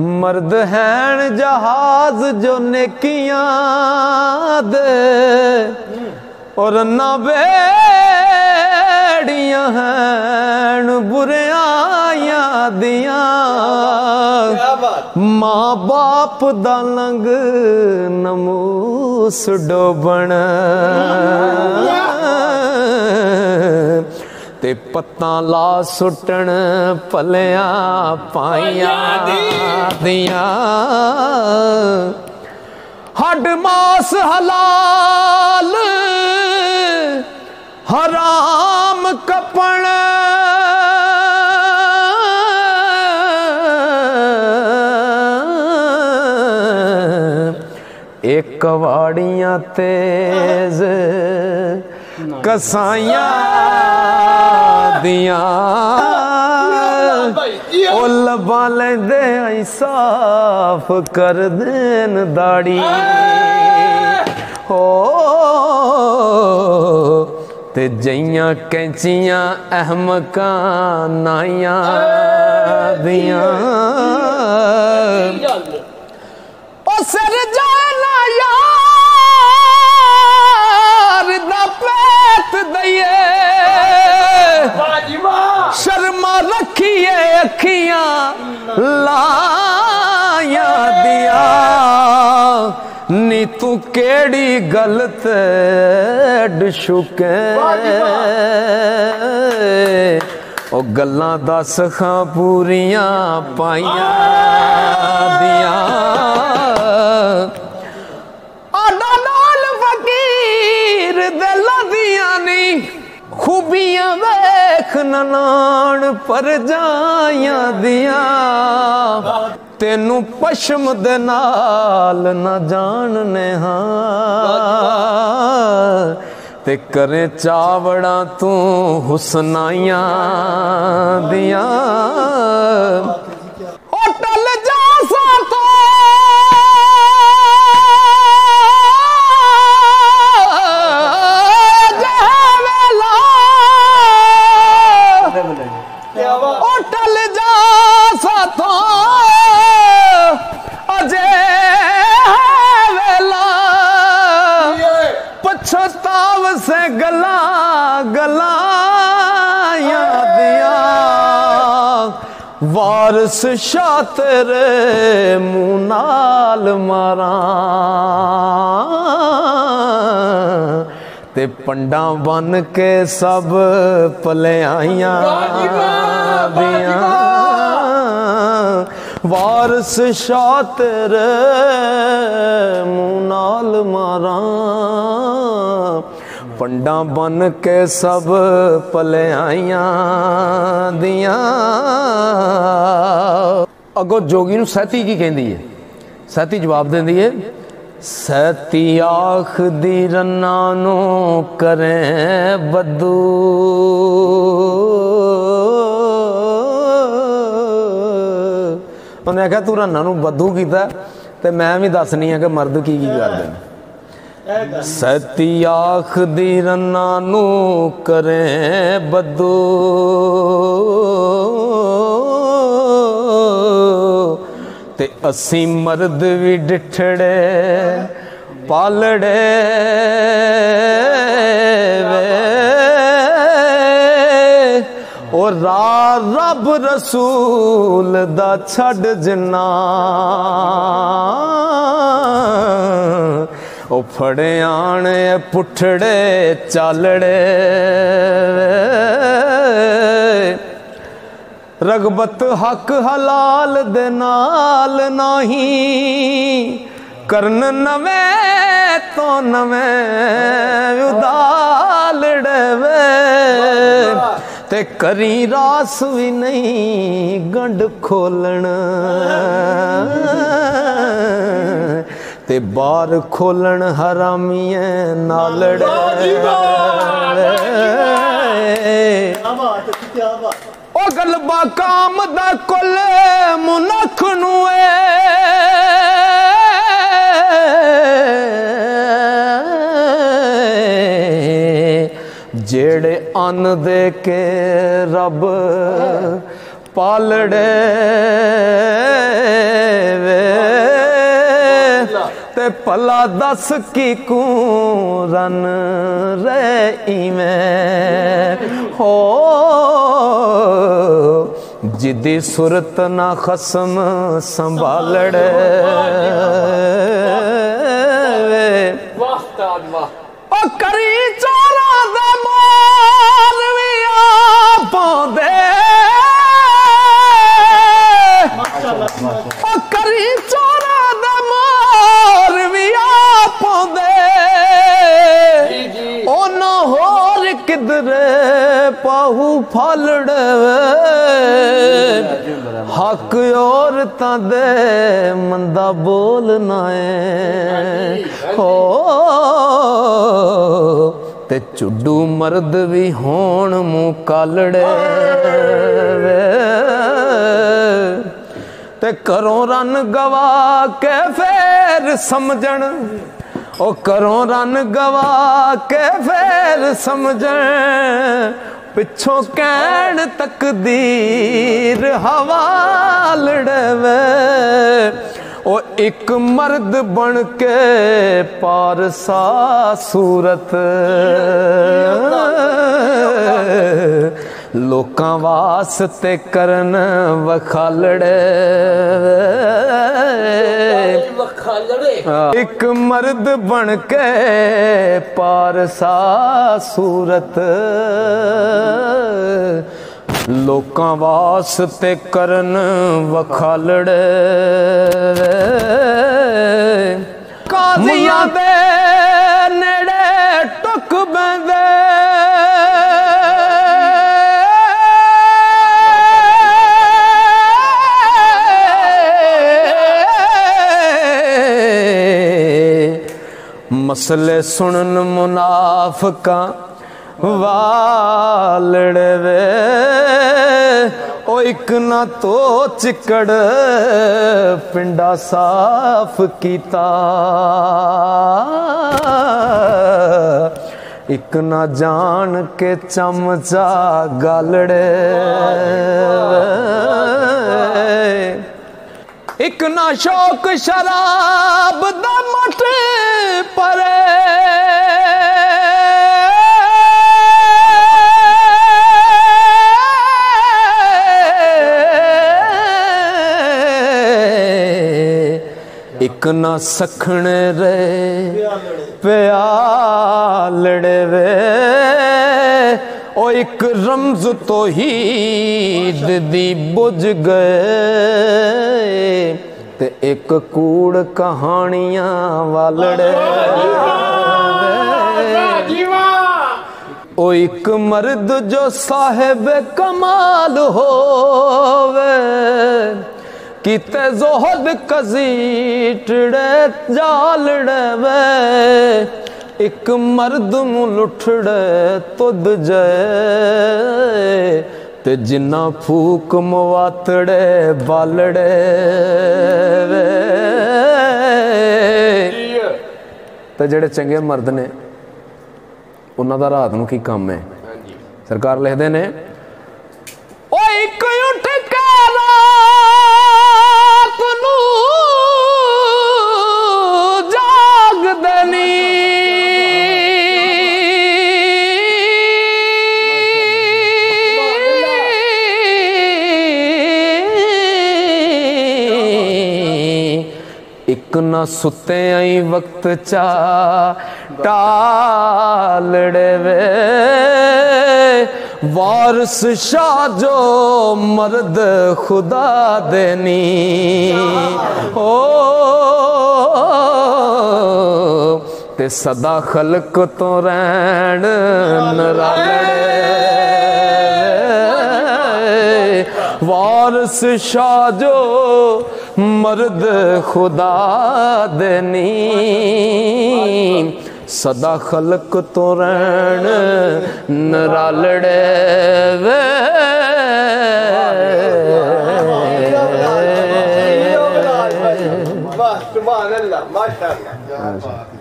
मर्द हैन जहाज जो नेकियां दे और ना बेड़ियां हैन बुरियां दियां। मां बाप दा लंग नमूस डोबण ते पत्ता ला सुटन पलिया पाइया दिया। हड मास हलाल हराम कपण एक कवाड़ियां तेज कसाइया दिया। ओ लबा लेंदे आई साफ कर देन दाड़ी हो ते जइयां कैंचियां अहमकां नाइयां दियां। ओ सिर जाना यार दा पेट दइए शर्मा रखिए अखियां लाया दिया। नी तू केड़ी गलत डुशुके ओ गल्लां दस खां पूरियां पाइया दिया। आडा नाल फकीर दिलां दियां नी खूबियां वेख ननान पर जाया दिया। तेनू पश्म दे नाल न जानने हाँ ते करे चावड़ा तू हुसनाइया दिया। होटल जा सा तो होटल जा साथो अजय वेला पछताव से गला गला दिया। वारस शातिर मुँह नाल मारा ते पंडा बन के सब पलियाइयां दियां। वारस शातिर मुँह नाल मारा पंडा बन के सब पलियाइयां दियां। अगो जोगी नूं सैती की कहंदी है? सैती जवाब देंदी है सैती आख दी रन्ना नो करें बदू। उन्हें आख्या तू रन्ना नू बदू कीता ते मैं भी दसनी है कि मर्द की करदे ने। सैती आख दी रन्ना नू करें बदू ते असी मर्द भी डिठड़े पालड़े वे और रब रसूल दा छड़ जिन्ना ओ फड़े आने पुठड़े चालड़े रगबत हक हलाल दे नाल नहीं करन नवे तो नवे उदालड़े वे ते करी रास भी नहीं गंढ खोलन ते बार खोलन हरामिए नालड़े। ओ गलबा काम दा कुल मुनख नुए जेड़े अन दे के रब पालड़े भला दस की कू रन रही में हो जिदी सुरत ना खसम संभालड़े ओ करी चोरा दा मार भी पाउंदे ओ करी चोरा दा मार भी पाउंदे ओ ना होर किधरे पाहू फालड़े हक औरतां दे मंदा बोलना है हो ते चुड्डू मर्द भी होण मुँह कालड़े ते करों रन गवा के फेर समझण ओ करों रन गवा के फेर समझण पिछों कैण तकदीर हवालड़े वे ओ एक मर्द बन के पारसा सूरत लोकां वास्ते करन वखालड़े एक मर्द बन के पारसा सूरत लोकां वास्ते करन वखालड़े काज़ियां दे नेड़े टुक बैंदे मसले सुनन मुनाफिका वालड़े वे ओ एक ना तो चिकड़ पिंडा साफ कीता एक ना जान के चमचा गालड़े एक ना शौक शराब दा मट परे एक ना सखण रे प्यालड़े वे ओ एक रमज तो ही दी बुझ गए ते एक कूड़ कहानियां वालड़े ओ एक मर्द जो साहिब कमाल होवे किते जोहद कजीटड़े जालड़े वे एक मर्द मुलुठड़े तुद जाए ते जिन्ना फूक मवातड़े बालड़े वे ते जेड़े चंगे मर्द ने उन्हां दा रात नूं की काम है। सरकार लिखदे ने ओ एक उठ के रात नूं जागदे नी एक ना सुते आई वक्त चा टालड़े वे वारस शाह जो मर्द खुदा देनी ओ ते सदा खलक तो रैन नरालड़े वारस शाह जो मर्द खुदा देनी सदा खलक तो रैन नरालड़े वे सुभान अल्लाह माशाअल्लाह।